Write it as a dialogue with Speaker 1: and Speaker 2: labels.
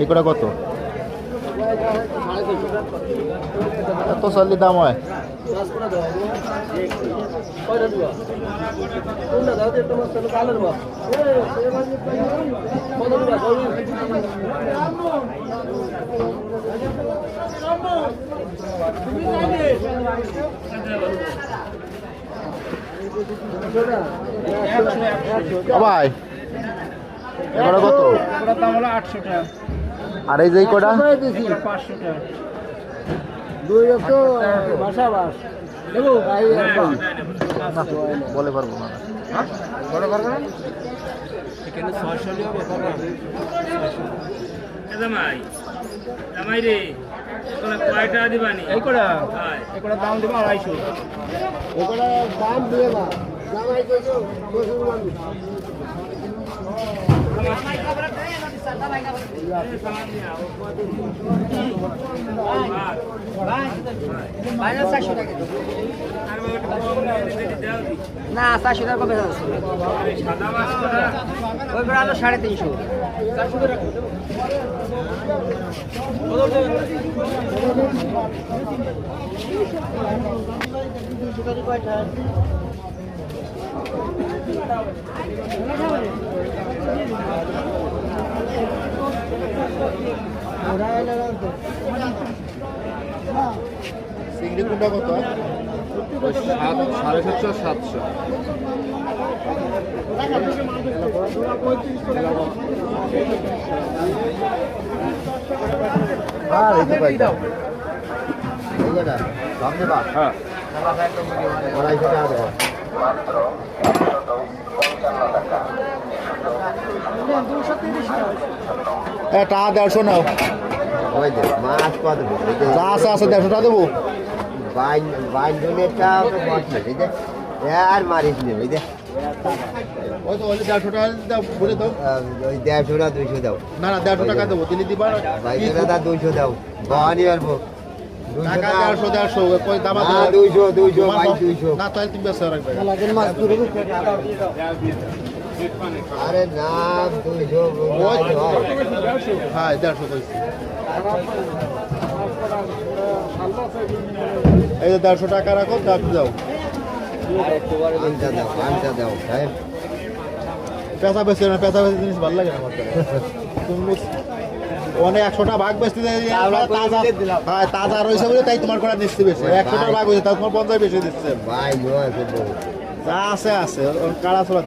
Speaker 1: এই কটা কত? এত চালি দাম হয়? ভাই এগুলো কত?
Speaker 2: দাম হলো 800 টাকা।
Speaker 1: আর এই যে কটা?
Speaker 2: 500 টাকা।
Speaker 1: বলে পারবো না।
Speaker 2: বড় পারবো না এখানে 600 লিও ব্যাপার না।
Speaker 3: জামাই জামাই রে তোরা কয়টা দিবানি?
Speaker 2: এই কোড়া দাম দিব 250।
Speaker 4: এগুলো দাম দিয়ে না জামাই কইছো মুসলমান
Speaker 5: না 400 টাকা কমে যাচ্ছে ওই করে আলো 350।
Speaker 1: চিংড়ি কোনটা কত?
Speaker 2: 750 700।
Speaker 1: আর এই তো পাই দাও। এই কটা? দাম দেবা?
Speaker 2: হ্যাঁ
Speaker 1: 250 টাকা দেবো। টাকা 150 নাও।
Speaker 4: ওই যে মাছ কত
Speaker 1: যা আছে আছে 150 টাকা দেবো।
Speaker 4: বাইন জনেরটা বসে এই যে আর মারিস নে ওই যে
Speaker 1: ওই তো ওই 150 টাকা দাও বলে দাও।
Speaker 4: ওই 150 না 200 দাও
Speaker 1: না না 150 টাকা দেবো দিলে দিবা।
Speaker 4: ভাই দাদা 200 দাও বাহানি আরবো
Speaker 1: টাকা 150 কই দাম আছে?
Speaker 4: 200 ভাই 200
Speaker 1: না তাহলে তুমি বেশি রাখবে।
Speaker 4: আরে না 200
Speaker 1: হ্যাঁ 150 কইছি। এই যে 150 টাকা রাখো দাম দাও।
Speaker 4: আনটা দাও সাহেব
Speaker 1: পেঁচা বেশি না, পেঁচা বেশি জিনিস ভালো লাগে না আমার কাছে। তুমি অনেক 100 টাকা ভাগ বেশি তাজা। হ্যাঁ তাজা রয়েছে বলে তাই তোমার করা নিচ্ছে বেশি। 100 টাকা ভাগ হয়েছে তাও তোমার 50 বেশি দিচ্ছে।
Speaker 4: ভাই নো আছে
Speaker 1: যা আছে আছে কাড়া চলা